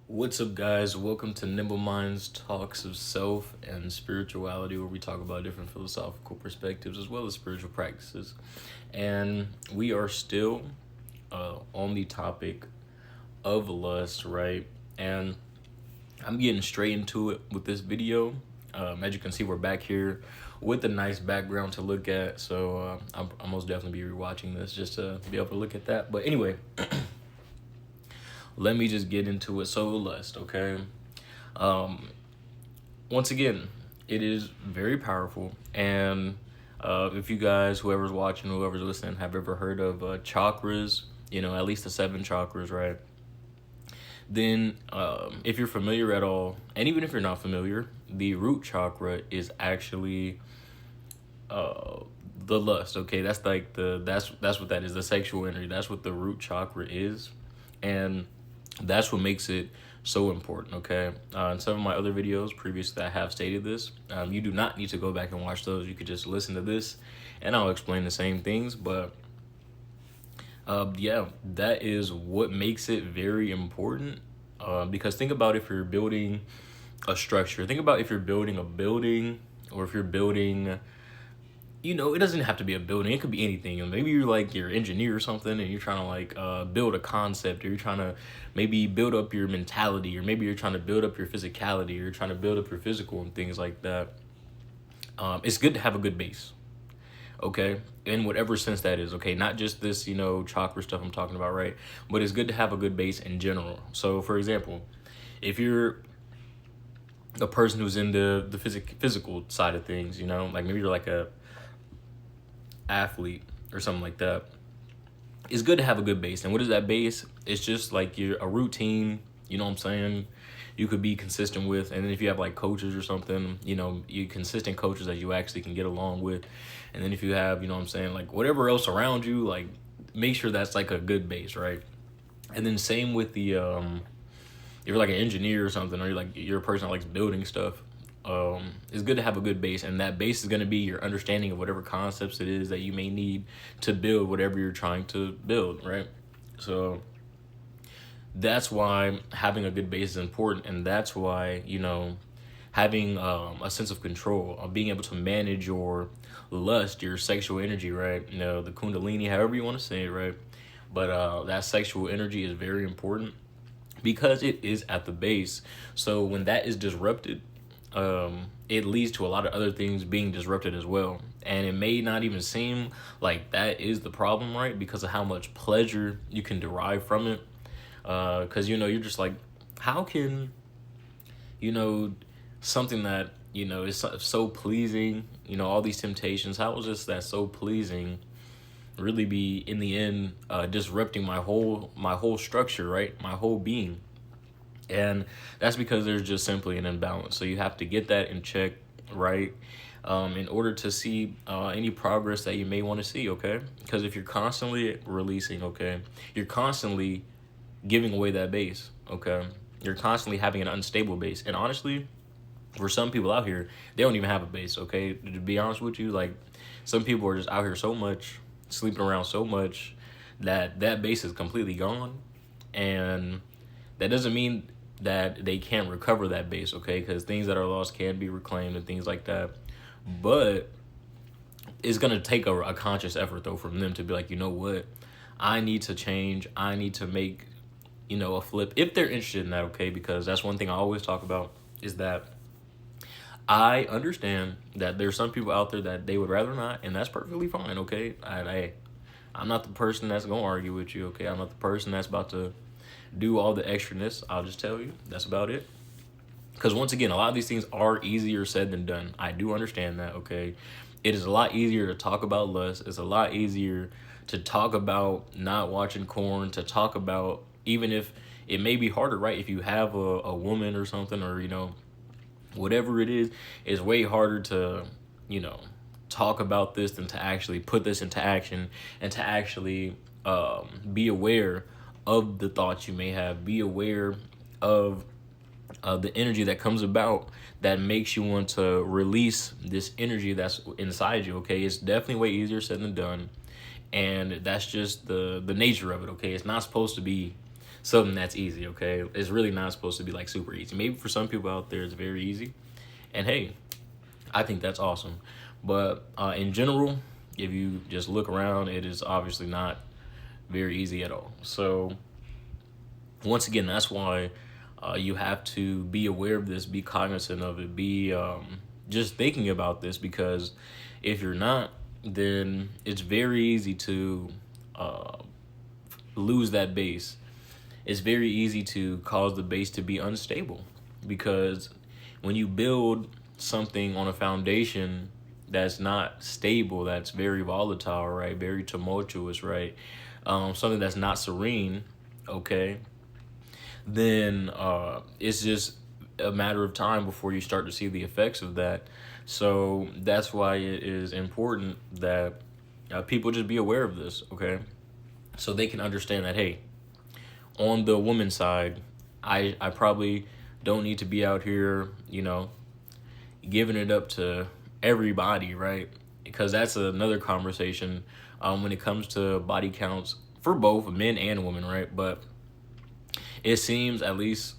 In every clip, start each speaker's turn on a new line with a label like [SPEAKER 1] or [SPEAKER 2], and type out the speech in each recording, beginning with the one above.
[SPEAKER 1] What's up, guys? Welcome to Nimble Minds Talks of Self and Spirituality, where we talk about different philosophical perspectives as well as spiritual practices. And we are still on the topic of lust, right? And I'm getting straight into it with this video. As you can see, we're back here with a nice background to look at. So I'll most definitely be rewatching this just to be able to look at that. But anyway, let me just get into it. So lust, okay? Um, Once again, it is very powerful. And if you guys, whoever's watching, whoever's listening, have ever heard of chakras, at least the seven chakras, right? Then, if you're familiar at all, and even if you're not familiar, the root chakra is actually uh, the lust. Okay, that's like that's what that is. The sexual energy. That's what the root chakra is, and that's what makes it so important. Okay, in some of my other videos previously, I have stated this. You do not need to go back and watch those. You could just listen to this, and I'll explain the same things. But yeah, that is what makes it very important. Because think about if you're building a structure. Think about if you're building a building, or if you're building, it doesn't have to be a building. It could be anything. And maybe you're an engineer or something, and you're trying to build a concept, or you're trying to maybe build up your mentality, or maybe you're trying to build up your physicality, or you're trying to build up your physical and things like that. It's good to have a good base, okay, in whatever sense that is, okay, not just this chakra stuff I'm talking about, right? But it's good to have a good base in general. So for example, if you're a person who's in the physical side of things, like maybe you're like a athlete or something like that, it's good to have a good base. And what is that base? It's just like you're a routine, you know what I'm saying? You could be consistent with. And then if you have like coaches or something, you consistent coaches that you actually can get along with. And then if you have, you know what I'm saying, like whatever else around you, like make sure that's like a good base, right? And then same with the if you're like an engineer or something, or you're a person that likes building stuff, it's good to have a good base, and that base is going to be your understanding of whatever concepts it is that you may need to build whatever you're trying to build, right? So that's why having a good base is important, and that's why having a sense of control, of being able to manage your lust, your sexual energy, right? The kundalini, however you want to say it, right? But that sexual energy is very important because it is at the base. So when that is disrupted, it leads to a lot of other things being disrupted as well. And it may not even seem like that is the problem, right? Because of how much pleasure you can derive from it. Because, you're just like, how can, you know, something that, is so pleasing, all these temptations, how is this that so pleasing really be in the end disrupting my whole structure, right? My whole being. And that's because there's just simply an imbalance. So you have to get that in check, right? In order to see any progress that you may want to see, okay? Because if you're constantly releasing, okay, you're constantly giving away that base, okay? You're constantly having an unstable base. And honestly, for some people out here, they don't even have a base, okay? To be honest with you, like some people are just out here so much, sleeping around so much, that base is completely gone. And that doesn't mean that they can't recover that base, okay? Because things that are lost can be reclaimed and things like that. But it's gonna take a conscious effort though from them to be like, you know what, I need to change. I need to make, a flip if they're interested in that, okay? Because that's one thing I always talk about is that I understand that there's some people out there that they would rather not, and that's perfectly fine, okay? I'm not the person that's gonna argue with you, okay? I'm not the person that's about to do all the extraness. I'll just tell you that's about it. Because once again, a lot of these things are easier said than done. I do understand that, okay? It is a lot easier to talk about lust. It's a lot easier to talk about not watching corn, to talk about, even if it may be harder, right? If you have a woman or something, or, whatever it is, it's way harder to, you know, talk about this than to actually put this into action and to actually be aware of the thoughts you may have, be aware of the energy that comes about that makes you want to release this energy that's inside you, okay? It's definitely way easier said than done. And that's just the nature of it, okay? It's not supposed to be something that's easy, okay? It's really not supposed to be like super easy. Maybe for some people out there it's very easy. And hey, I think that's awesome. But in general, if you just look around, it is obviously not very easy at all. So once again, that's why you have to be aware of this, be cognizant of it, be just thinking about this, because if you're not, then it's very easy to lose that base. It's very easy to cause the base to be unstable, because when you build something on a foundation that's not stable, that's very volatile, right? Very tumultuous, right? Something that's not serene, okay? Then it's just a matter of time before you start to see the effects of that. So that's why it is important that people just be aware of this, okay? So they can understand that, hey, on the woman's side, I probably don't need to be out here, giving it up to everybody, right? Because that's another conversation when it comes to body counts for both men and women, right? But it seems, at least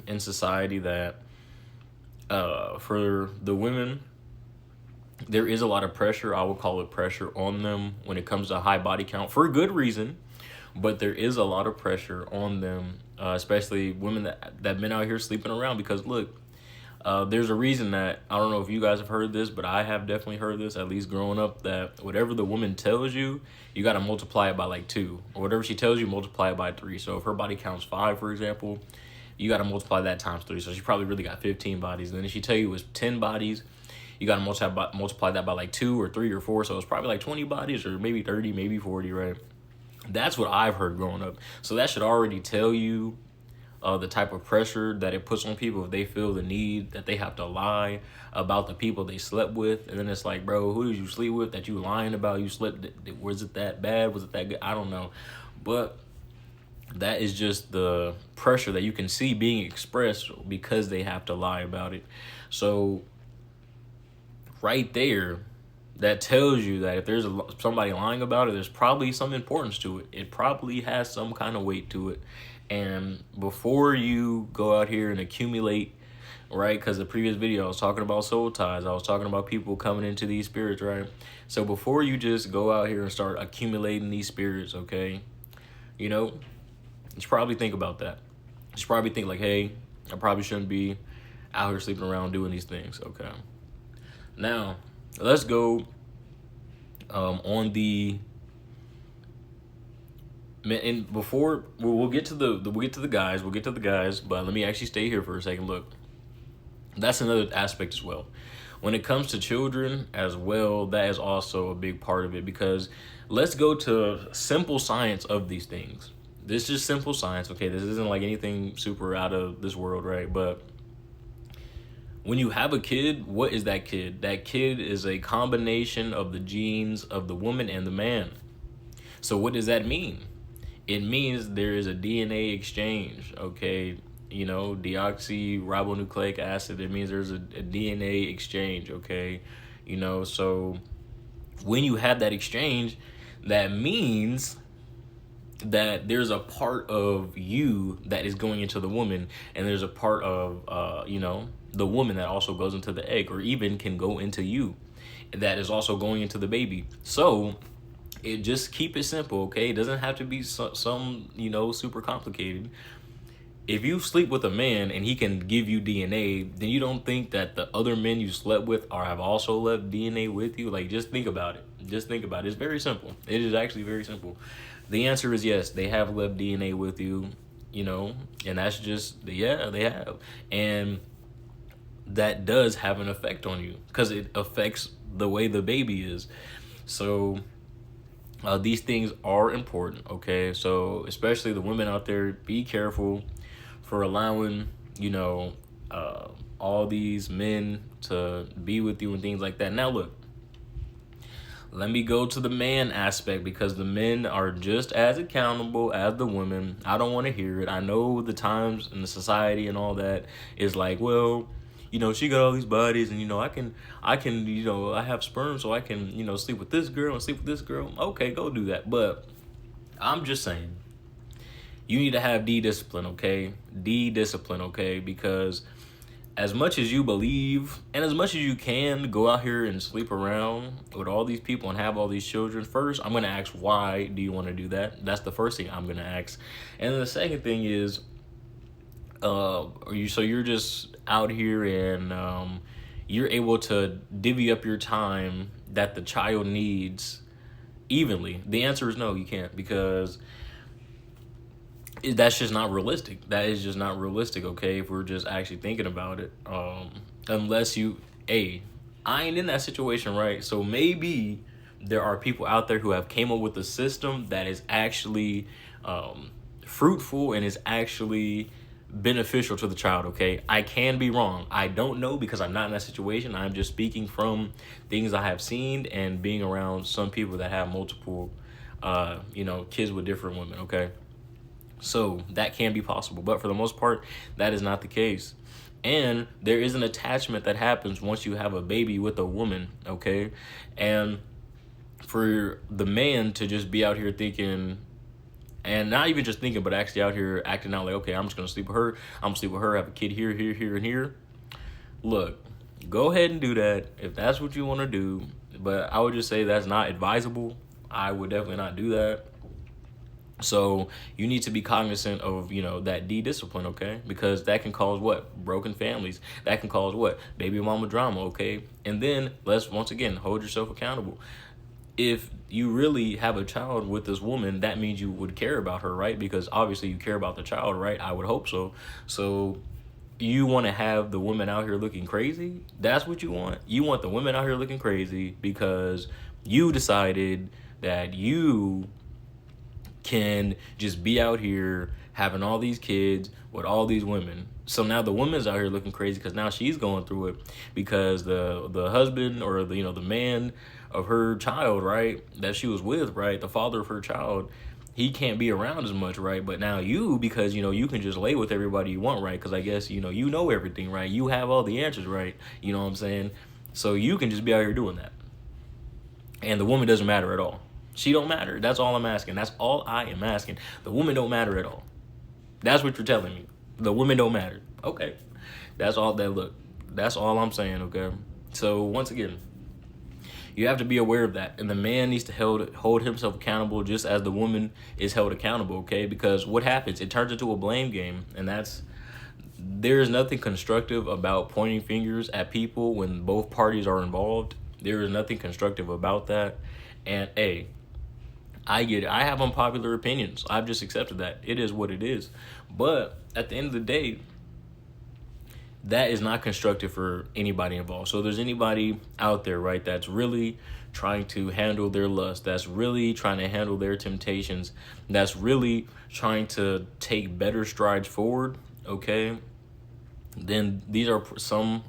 [SPEAKER 1] in society, that for the women, there is a lot of pressure. I would call it pressure on them when it comes to high body count, for a good reason. But there is a lot of pressure on them, especially women that been out here sleeping around. Because look, there's a reason that, I don't know if you guys have heard this, but I have definitely heard this, at least growing up, that whatever the woman tells you, you got to multiply it by like 2. Or whatever she tells you, multiply it by 3. So if her body counts 5, for example, you got to multiply that times 3. So she probably really got 15 bodies. And then if she tell you it was 10 bodies, you got to multiply that by like 2 or 3 or 4. So it's probably like 20 bodies, or maybe 30, maybe 40, right? That's what I've heard growing up. So that should already tell you the type of pressure that it puts on people if they feel the need that they have to lie about the people they slept with. And then it's like, bro, who did you sleep with that you lying about? You slept, was it that bad? Was it that good? I don't know. But that is just the pressure that you can see being expressed because they have to lie about it. So right there, that tells you that if there's somebody lying about it, there's probably some importance to it. It probably has some kind of weight to it. And before you go out here and accumulate, right? Because the previous video I was talking about soul ties. I was talking about people coming into these spirits, right? So before you just go out here and start accumulating these spirits, okay? You should probably think about that. You should probably think like, hey, I probably shouldn't be out here sleeping around doing these things, okay? Now, let's go on the... And before we'll get to the guys, but let me actually stay here for a second. Look, that's another aspect as well. When it comes to children as well, that is also a big part of it, because let's go to simple science of these things. This is simple science, okay? This isn't like anything super out of this world, right? But when you have a kid, what is that kid? That kid is a combination of the genes of the woman and the man. So what does that mean? It means there is a DNA exchange, okay? Deoxyribonucleic acid. It means there's a DNA exchange, okay? So when you have that exchange, that means that there's a part of you that is going into the woman, and there's a part of, the woman that also goes into the egg, or even can go into you, that is also going into the baby. So it just keep it simple, okay? It doesn't have to be some super complicated. If you sleep with a man and he can give you DNA, then you don't think that the other men you slept with have also left DNA with you? Like, just think about it. It's very simple. It is actually very simple. The answer is yes, they have left DNA with you, and that's just, yeah, they have. And that does have an effect on you, because it affects the way the baby is. So these things are important, okay? So especially the women out there, be careful for allowing, all these men to be with you and things like that. Now look, let me go to the man aspect, because the men are just as accountable as the women. I don't want to hear it. I know the times and the society and all that is like, well, she got all these bodies, and I can I have sperm, so I can sleep with this girl and sleep with this girl. Okay, go do that. But I'm just saying, you need to have D discipline, okay? D discipline, okay? Because as much as you believe and as much as you can go out here and sleep around with all these people and have all these children, first I'm going to ask, why do you want to do that? That's the first thing I'm going to ask. And then the second thing is, you're just out here and you're able to divvy up your time that the child needs evenly? The answer is no, you can't, because that's just not realistic. That is just not realistic, okay, if we're just actually thinking about it. Unless I ain't in that situation, right? So maybe there are people out there who have came up with a system that is actually fruitful and is actually beneficial to the child, okay? I can be wrong. I don't know, because I'm not in that situation. I'm just speaking from things I have seen and being around some people that have multiple, kids with different women, okay? So that can be possible, but for the most part, that is not the case. And there is an attachment that happens once you have a baby with a woman, okay? And for the man to just be out here thinking, and not even just thinking, but actually out here acting out like, okay, I'm just gonna sleep with her, I'm gonna sleep with her, have a kid here, here, here, and here. Look, go ahead and do that if that's what you want to do, but I would just say that's not advisable. I would definitely not do that. So you need to be cognizant of, that D discipline, okay? Because that can cause what? Broken families. That can cause what? Baby mama drama, okay? And then let's once again hold yourself accountable. If you really have a child with this woman, that means you would care about her, right? Because obviously you care about the child, right? I would hope so. So you want to have the women out here looking crazy? That's what you want? You want the women out here looking crazy because you decided that you can just be out here having all these kids with all these women. So now the woman's out here looking crazy because now she's going through it because the husband or the man of her child, right, that she was with, right, the father of her child, he can't be around as much, right? But now you, because you can just lay with everybody you want, right? Because I guess you know everything, right? You have all the answers, right? You know what I'm saying? So you can just be out here doing that, and the woman doesn't matter at all. She don't matter. That's all I'm asking. That's all I am asking. The woman don't matter at all. That's what you're telling me. The women don't matter. Okay. That's all that look. That's all I'm saying, okay? So once again, you have to be aware of that. And the man needs to hold himself accountable just as the woman is held accountable, okay? Because what happens? It turns into a blame game. And there's nothing constructive about pointing fingers at people when both parties are involved. There is nothing constructive about that. And I get it. I have unpopular opinions. I've just accepted that. It is what it is. But at the end of the day, that is not constructive for anybody involved. So if there's anybody out there, right, that's really trying to handle their lust, that's really trying to handle their temptations, that's really trying to take better strides forward, okay, then these are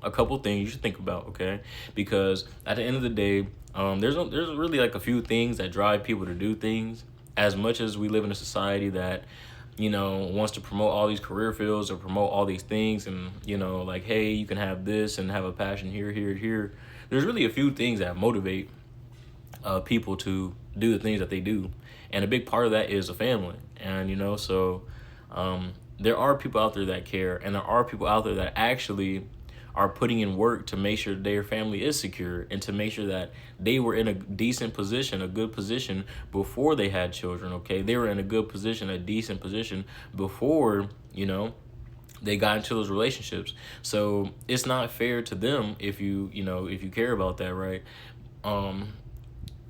[SPEAKER 1] a couple things you should think about, okay? Because at the end of the day, there's really like a few things that drive people to do things. As much as we live in a society that wants to promote all these career fields or promote all these things, and like, hey, you can have this and have a passion here, here, here. There's really a few things that motivate people to do the things that they do, and a big part of that is a family. And there are people out there that care, and there are people out there that actually are putting in work to make sure their family is secure and to make sure that they were in a decent position, a good position before they had children, okay? They were in a good position, a decent position before, they got into those relationships. So it's not fair to them if you care about that, right?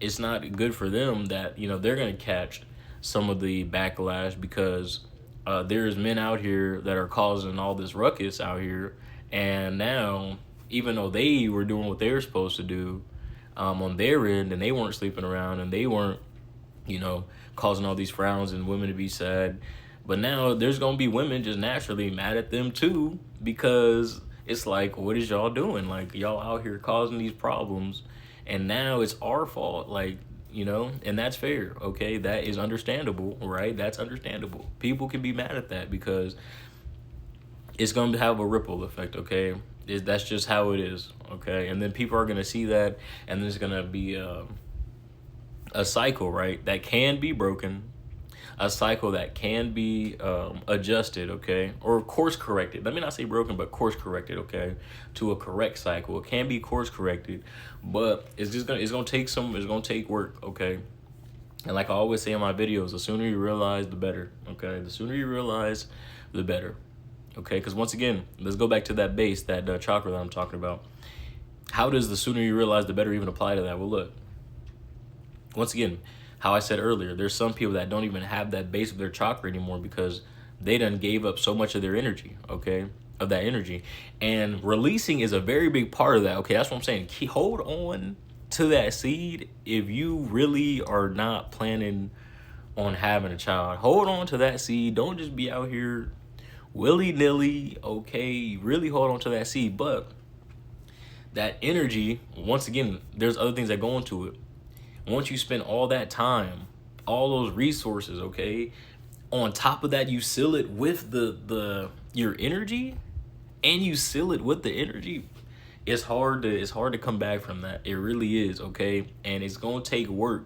[SPEAKER 1] It's not good for them that, they're going to catch some of the backlash because there's men out here that are causing all this ruckus out here. And now, even though they were doing what they were supposed to do on their end, and they weren't sleeping around, and they weren't, causing all these frowns and women to be sad, but now there's going to be women just naturally mad at them too, because it's like, what is y'all doing? Like, y'all out here causing these problems, and now it's our fault, like, and that's fair, okay? That is understandable, right? That's understandable. People can be mad at that because it's going to have a ripple effect, okay? That's just how it is, okay? And then people are going to see that, and there's going to be a cycle, right, that can be broken. a cycle that can be adjusted, okay, or course corrected. Let me not say broken, but course corrected, okay, to a correct cycle. It can be course corrected, but it's gonna take work, okay. And like I always say in my videos, the sooner you realize, the better, okay. The sooner you realize, the better, okay. Because once again, let's go back to that base, that chakra that I'm talking about. How does the sooner you realize, the better even apply to that? Well, look, once again, how I said earlier, there's some people that don't even have that base of their chakra anymore because they done gave up so much of their energy, okay, of that energy. And releasing is a very big part of that, okay. That's what I'm saying. Hold on to that seed. If you really are not planning on having a child, hold on to that seed. Don't just be out here willy-nilly, okay. Really hold on to that seed. But that energy, once again, there's other things that go into it. Once you spend all that time, all those resources, okay, on top of that, you seal it with your energy, and you seal it with the energy. It's hard to come back from that. It really is, okay? And it's gonna take work.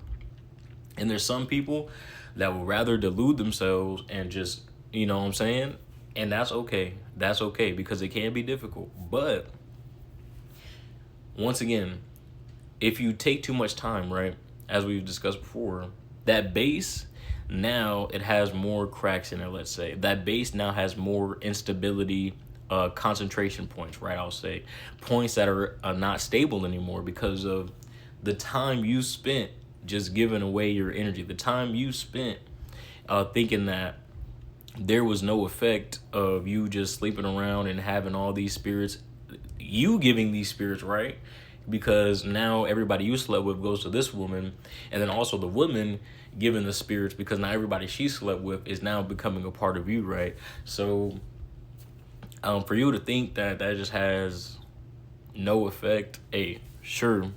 [SPEAKER 1] And there's some people that will rather delude themselves and just, you know what I'm saying? And that's okay. That's okay, because it can be difficult. But once again, if you take too much time, right, as we've discussed before, that base, now it has more cracks in it, let's say. That base now has more instability, concentration points, right? I'll say points that are not stable anymore because of the time you spent just giving away your energy, the time you spent thinking that there was no effect of you just sleeping around and having all these spirits, you giving these spirits, right? Because now everybody you slept with goes to this woman, and then also the woman giving the spirits, because now everybody she slept with is now becoming a part of you, right? So for you to think that just has no effect, hey, sure,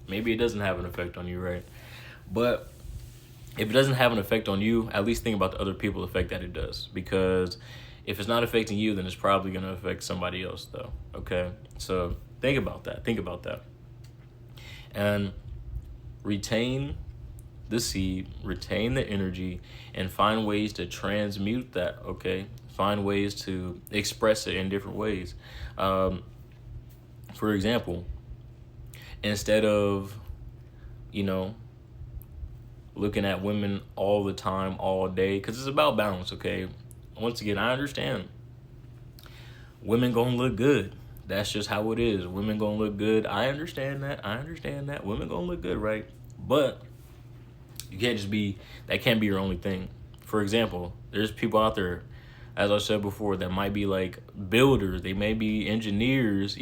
[SPEAKER 1] maybe it doesn't have an effect on you, right? But if it doesn't have an effect on you, at least think about the other people effect that it does, because if it's not affecting you, then it's probably going to affect somebody else, though, okay? So think about that. And retain the seed, retain the energy, and find ways to transmute that, okay? Find ways to express it in different ways. For example, instead of, looking at women all the time, all day, because it's about balance, okay? Once again, I understand. Women gonna look good. That's just how it is. Women gonna look good. I understand that. Women gonna look good, right? But you can't just that can't be your only thing. For example, there's people out there, as I said before, that might be like builders. They may be engineers,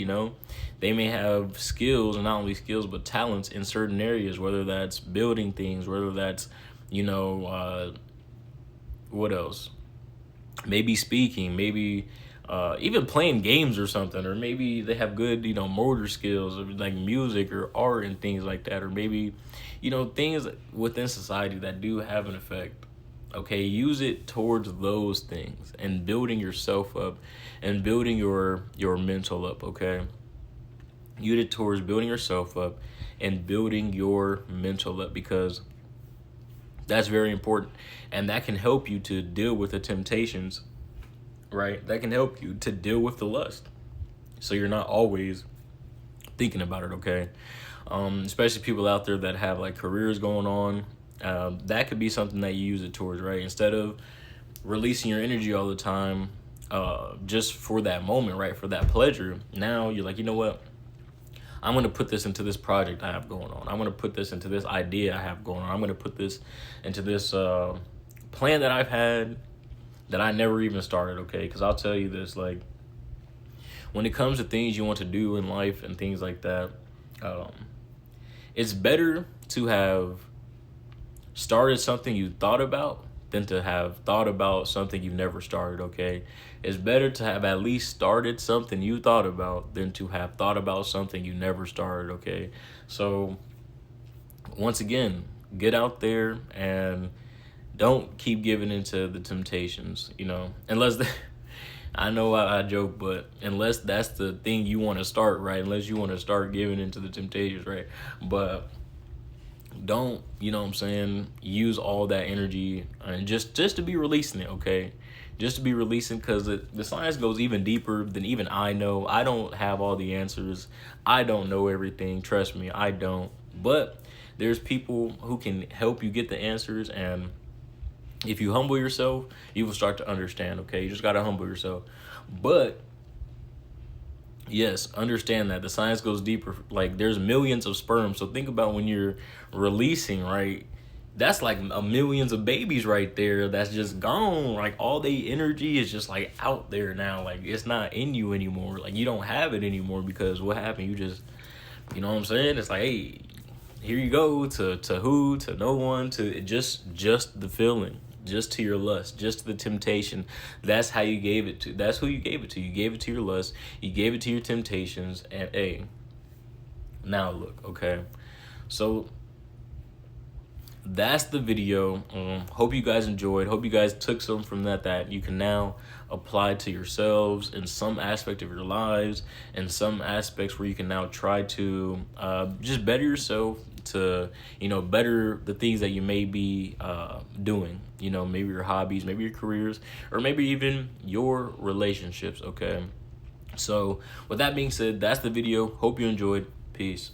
[SPEAKER 1] They may have skills, and not only skills, but talents in certain areas, whether that's building things, whether that's, what else? Maybe speaking, maybe even playing games or something, or maybe they have good, motor skills, or like music or art and things like that, or maybe, things within society that do have an effect. Okay, use it towards those things and building yourself up and building your mental up, okay? Use it towards building yourself up and building your mental up, because that's very important. And that can help you to deal with the temptations, right? That can help you to deal with the lust. So you're not always thinking about it, okay? Especially people out there that have like careers going on. That could be something that you use it towards, right? Instead of releasing your energy all the time, just for that moment, right? For that pleasure. Now you're like, you know what? I'm going to put this into this project I have going on. I'm going to put this into this idea I have going on. I'm going to put this into this plan that I've had that I never even started, okay? Because I'll tell you this, like, when it comes to things you want to do in life and things like that, it's better to have started something you thought about than to have thought about something you've never started, okay? It's better to have at least started something you thought about than to have thought about something you never started, okay? So, once again, get out there and don't keep giving into the temptations, unless I know I joke, but unless that's the thing you want to start, right? Unless you want to start giving into the temptations, right? But Don't, you know what I'm saying, use all that energy and just to be releasing it, okay? Just to be releasing, because the science goes even deeper than even I know. I don't have all the answers. I don't know everything. Trust me, I don't. But there's people who can help you get the answers, and if you humble yourself, you will start to understand, okay? You just got to humble yourself. But yes, understand that the science goes deeper. Like, there's millions of sperm. So think about when you're releasing, right? That's like a millions of babies right there that's just gone. Like, all the energy is just like out there now. Like, it's not in you anymore. Like, you don't have it anymore because what happened? You just, you know what I'm saying? It's like, hey, here you go, to who, to no one, to just the feeling, just to your lust, just to the temptation. That's how you gave it to. That's who you gave it to. You gave it to your lust. You gave it to your temptations. And hey, now look, okay. So that's the video. Hope you guys enjoyed. Hope you guys took some from that you can now apply to yourselves in some aspect of your lives, in some aspects where you can now try to just better yourself, to, you know, better the things that you may be doing, you know, maybe your hobbies, maybe your careers, or maybe even your relationships, okay? So with that being said, that's the video. Hope you enjoyed. Peace.